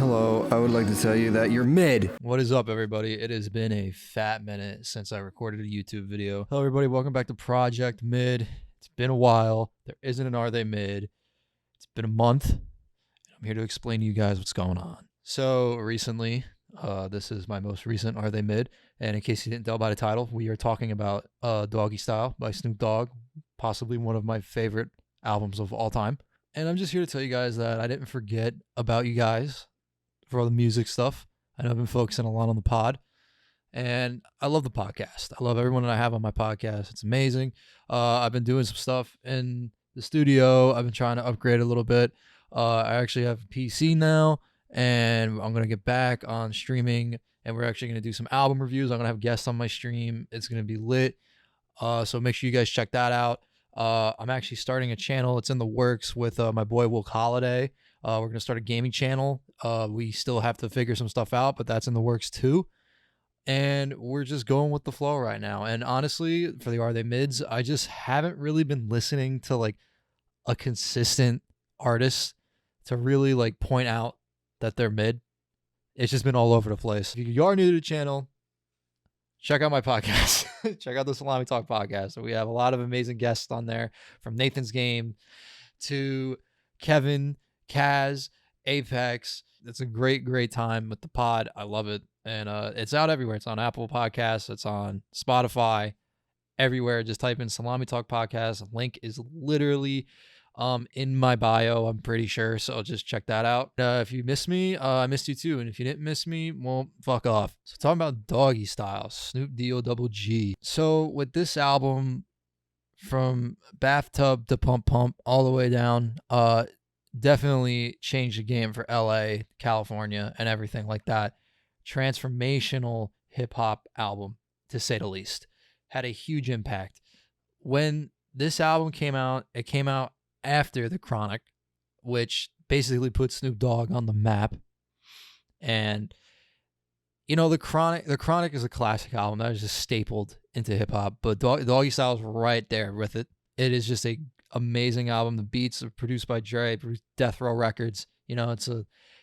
Hello, I would like to tell you that you're mid. What is up, everybody? It has been a fat minute since I recorded a YouTube video. Hello, everybody. Welcome back to Project Mid. It's been a while. There isn't an Are They Mid. It's been a month. I'm here to explain to you guys what's going on. So recently, this is my most recent Are They Mid. And in case you didn't tell by the title, we are talking about Doggystyle by Snoop Dogg, possibly one of my favorite albums of all time. And I'm just here to tell you guys that I didn't forget about you guys for all the music stuff. I know I've been focusing a lot on the pod, and I love the podcast. I love everyone that I have on my podcast. It's amazing. I've been doing some stuff in the studio. I've been trying to upgrade a little bit. I actually have a PC now, and I'm going to get back on streaming, and we're actually going to do some album reviews. I'm going to have guests on my stream. It's going to be lit. So make sure you guys check that out. I'm actually starting a channel. It's in the works with my boy Will Holiday. We're going to start a gaming channel. We still have to figure some stuff out, but that's in the works too. And we're just going with the flow right now. And honestly, for the Are They Mids, I just haven't really been listening to like a consistent artist to really like point out that they're mid. It's just been all over the place. If you are new to the channel, check out my podcast. Check out the Salami Talk podcast. So we have a lot of amazing guests on there, from Nathan's Game to Kevin, Kaz, Apex. It's a great time with the pod. I love it. And it's out everywhere. It's on Apple Podcasts. It's on Spotify, everywhere. Just type in Salami Talk podcast. Link is literally in my bio, I'm pretty sure. So just check that out. If you missed me, I missed you too. And if you didn't miss me, well, fuck off. So talking about Doggystyle, Snoop D-O-G-G. So with this album, from bathtub to pump pump all the way down, definitely changed the game for LA, California, and everything like that. Transformational hip-hop album, to say the least. Had a huge impact. When this album came out, it came out after The Chronic, which basically put Snoop Dogg on the map. And, you know, The Chronic is a classic album that was just stapled into hip-hop, but Doggystyle is right there with it. It is just a amazing album. The beats are produced by Dre, produced Death Row Records. You know,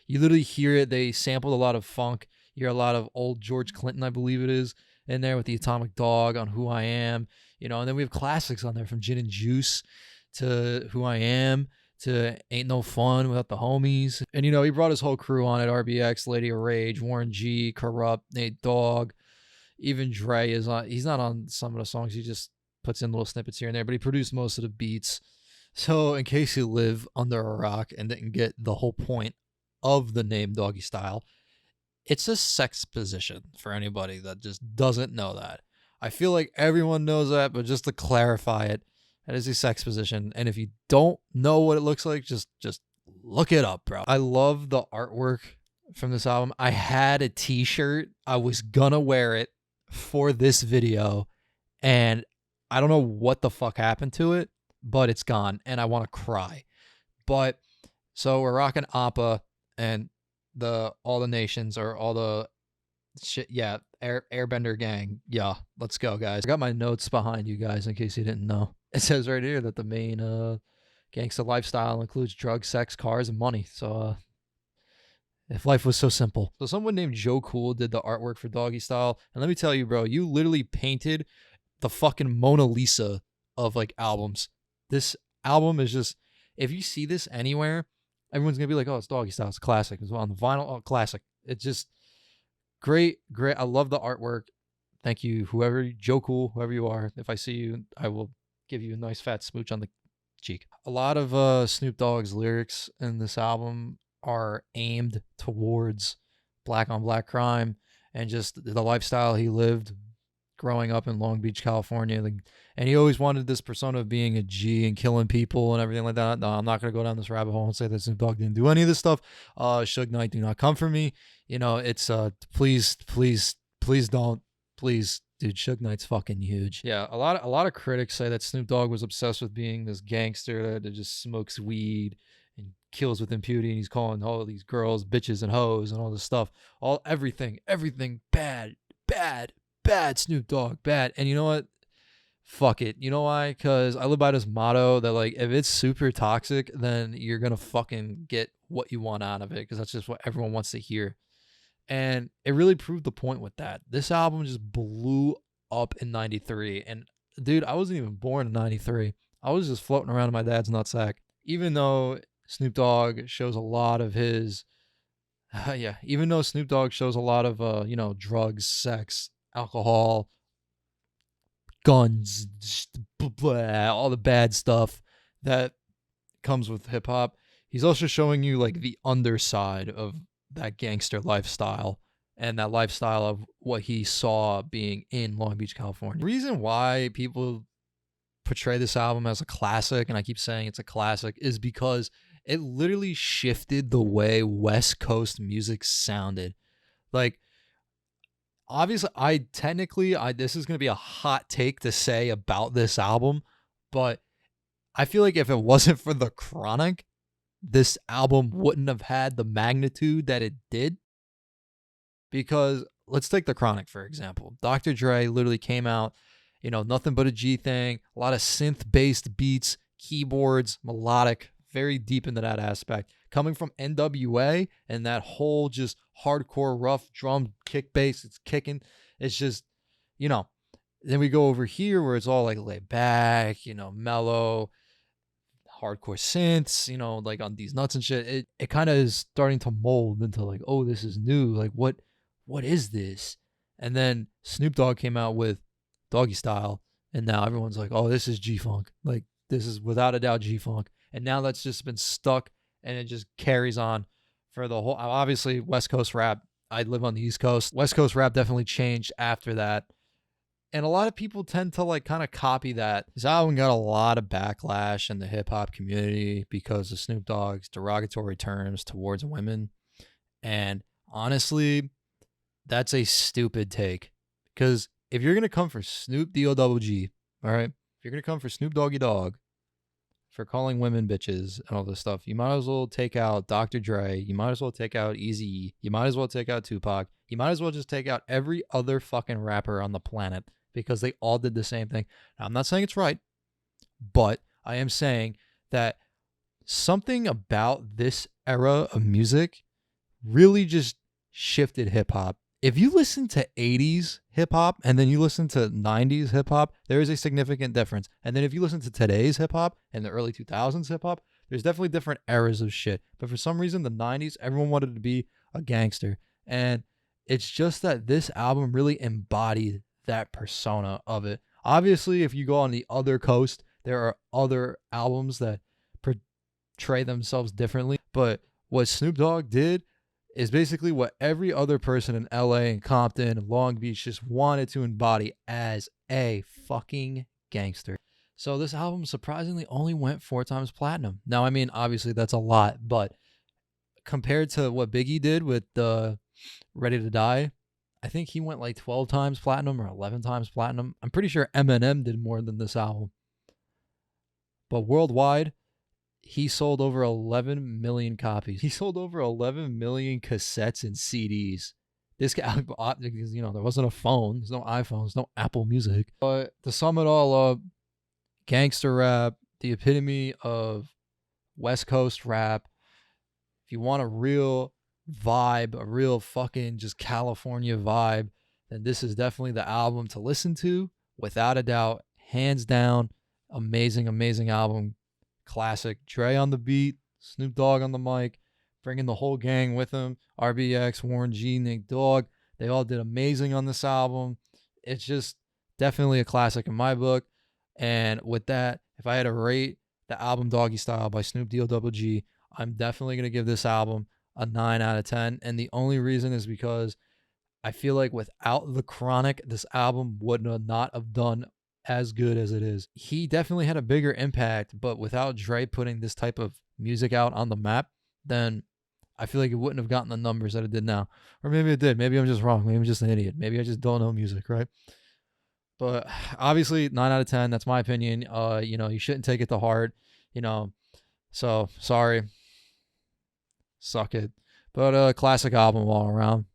you literally hear it. They sampled a lot of funk. You hear a lot of old George Clinton, I believe it is, in there with the Atomic Dog on Who I Am. You know, and then we have classics on there, from Gin and Juice to Who I Am to Ain't No Fun Without the Homies. And, you know, he brought his whole crew on it. RBX, Lady of Rage, Warren G, Corrupt, Nate Dogg. Even Dre is on. He's not on some of the songs. He just puts in little snippets here and there, but he produced most of the beats. So in case you live under a rock and didn't get the whole point of the name Doggystyle, it's a sex position for anybody that just doesn't know that. I feel like everyone knows that, but just to clarify it, that is a sex position. And if you don't know what it looks like, just look it up, bro. I love the artwork from this album. I had a t-shirt. I was gonna wear it for this video, and I don't know what the fuck happened to it, but it's gone, and I want to cry. But so we're rocking Appa and all the nations, or all the shit. Yeah, Airbender gang. Yeah, let's go, guys. I got my notes behind you guys in case you didn't know. It says right here that the main gangsta lifestyle includes drugs, sex, cars, and money. So if life was so simple. So someone named Joe Cool did the artwork for Doggystyle, and let me tell you, bro, you literally painted the fucking Mona Lisa of like albums. This album is just, if you see this anywhere, everyone's gonna be like, oh, it's Doggystyle, it's a classic. It's on the vinyl, oh, classic. It's just great. I love the artwork. Thank you, Joe Cool, whoever you are. If I see you, I will give you a nice fat smooch on the cheek. A lot of Snoop Dogg's lyrics in this album are aimed towards black on black crime and just the lifestyle he lived growing up in Long Beach, California. And he always wanted this persona of being a G and killing people and everything like that. No, I'm not going to go down this rabbit hole and say that Snoop Dogg didn't do any of this stuff. Suge Knight, do not come for me. You know, it's please don't. Please, dude, Suge Knight's fucking huge. Yeah, a lot of critics say that Snoop Dogg was obsessed with being this gangster that just smokes weed and kills with impunity, and he's calling all these girls bitches and hoes and all this stuff. Everything bad, Snoop Dogg, bad. And you know what? fuck it. You know why? Because I live by this motto that, like, if it's super toxic, then you're gonna fucking get what you want out of it, because that's just what everyone wants to hear. And it really proved the point with that. This album just blew up in 93. And dude, I wasn't even born in 93. I was just floating around in my dad's nutsack. Even though Snoop Dogg shows a lot of his even though Snoop Dogg shows a lot of drugs, sex, alcohol, guns, all the bad stuff that comes with hip hop, he's also showing you like the underside of that gangster lifestyle and that lifestyle of what he saw being in Long Beach, California. The reason why people portray this album as a classic, and I keep saying it's a classic, is because it literally shifted the way West Coast music sounded. Like, obviously, this is going to be a hot take to say about this album, but I feel like if it wasn't for The Chronic, this album wouldn't have had the magnitude that it did. Because let's take The Chronic, for example. Dr. Dre literally came out, nothing but a G thing, a lot of synth-based beats, keyboards, melodic, very deep into that aspect. Coming from NWA and that whole just hardcore, rough drum, kick bass, it's kicking. It's just, then we go over here where it's all like laid back, mellow, hardcore synths, like on these nuts and shit. It kind of is starting to mold into like, oh, this is new. Like, what is this? And then Snoop Dogg came out with Doggystyle, and now everyone's like, oh, this is G-Funk. Like, this is without a doubt G-Funk. And now that's just been stuck, and it just carries on for the whole. Obviously, West Coast rap. I live on the East Coast. West Coast rap definitely changed after that. And a lot of people tend to like kind of copy that. This album got a lot of backlash in the hip hop community because of Snoop Dogg's derogatory terms towards women. And honestly, that's a stupid take. Because if you're going to come for Snoop D-O-G-G, all right? If you're going to come for Snoop Doggy Dogg for calling women bitches and all this stuff, you might as well take out Dr. Dre. You might as well take out Eazy-E. You might as well take out Tupac. You might as well just take out every other fucking rapper on the planet, because they all did the same thing. Now, I'm not saying it's right, but I am saying that something about this era of music really just shifted hip hop. If you listen to 80s hip hop and then you listen to 90s hip hop, there is a significant difference. And then if you listen to today's hip hop and the early 2000s hip hop, there's definitely different eras of shit. But for some reason, the 90s, everyone wanted to be a gangster. And it's just that this album really embodied that persona of it. Obviously, if you go on the other coast, there are other albums that portray themselves differently. But what Snoop Dogg did is basically what every other person in LA and Compton and Long Beach just wanted to embody as a fucking gangster. So this album surprisingly only went 4 times platinum. Now, I mean, obviously that's a lot, but compared to what Biggie did with the Ready to Die, I think he went like 12 times platinum or 11 times platinum. I'm pretty sure Eminem did more than this album. But worldwide, he sold over 11 million copies. He sold over 11 million cassettes and CDs. This guy, because, there wasn't a phone. There's no iPhones, no Apple Music. But to sum it all up, gangster rap, the epitome of West Coast rap. If you want a real vibe, a real fucking just California vibe, then this is definitely the album to listen to, without a doubt. Hands down, amazing album. Classic. Dre on the beat, Snoop Dogg on the mic, bringing the whole gang with him. RBX, Warren G, Nate Dogg. They all did amazing on this album. It's just definitely a classic in my book. And with that, if I had to rate the album Doggystyle by Snoop D-O-G-G, I'm definitely going to give this album a 9 out of 10. And the only reason is because I feel like without The Chronic, this album would not have done as good as it is. He definitely had a bigger impact, but without Dre putting this type of music out on the map, then I feel like it wouldn't have gotten the numbers that it did now. Or maybe it did. Maybe I'm just wrong. Maybe I'm just an idiot. Maybe I just don't know music, right? But obviously, 9 out of 10. That's my opinion. You shouldn't take it to heart. So sorry. Suck it. But classic album all around.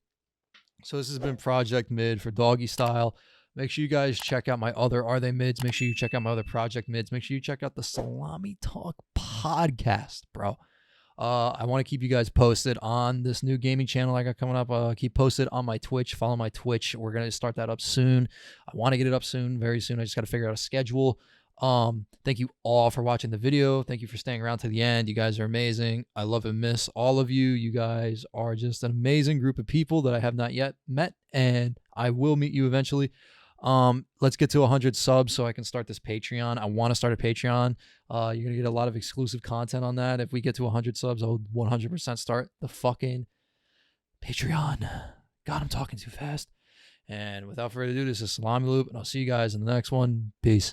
So this has been Project Mid for Doggystyle. Make sure you guys check out my other Are They Mids. Make sure you check out my other Project Mids. Make sure you check out the Salami Talk podcast, bro. I want to keep you guys posted on this new gaming channel I got coming up. Keep posted on my Twitch. Follow my Twitch. We're going to start that up soon. I want to get it up soon, very soon. I just got to figure out a schedule. Thank you all for watching the video. Thank you for staying around to the end. You guys are amazing. I love and miss all of you. You guys are just an amazing group of people that I have not yet met, and I will meet you eventually. Let's get to 100 subs so I can start this Patreon. I want to start a Patreon. You're going to get a lot of exclusive content on that. If we get to 100 subs, I'll 100% start the fucking Patreon. God, I'm talking too fast. And without further ado, this is Salami Loop, and I'll see you guys in the next one. Peace.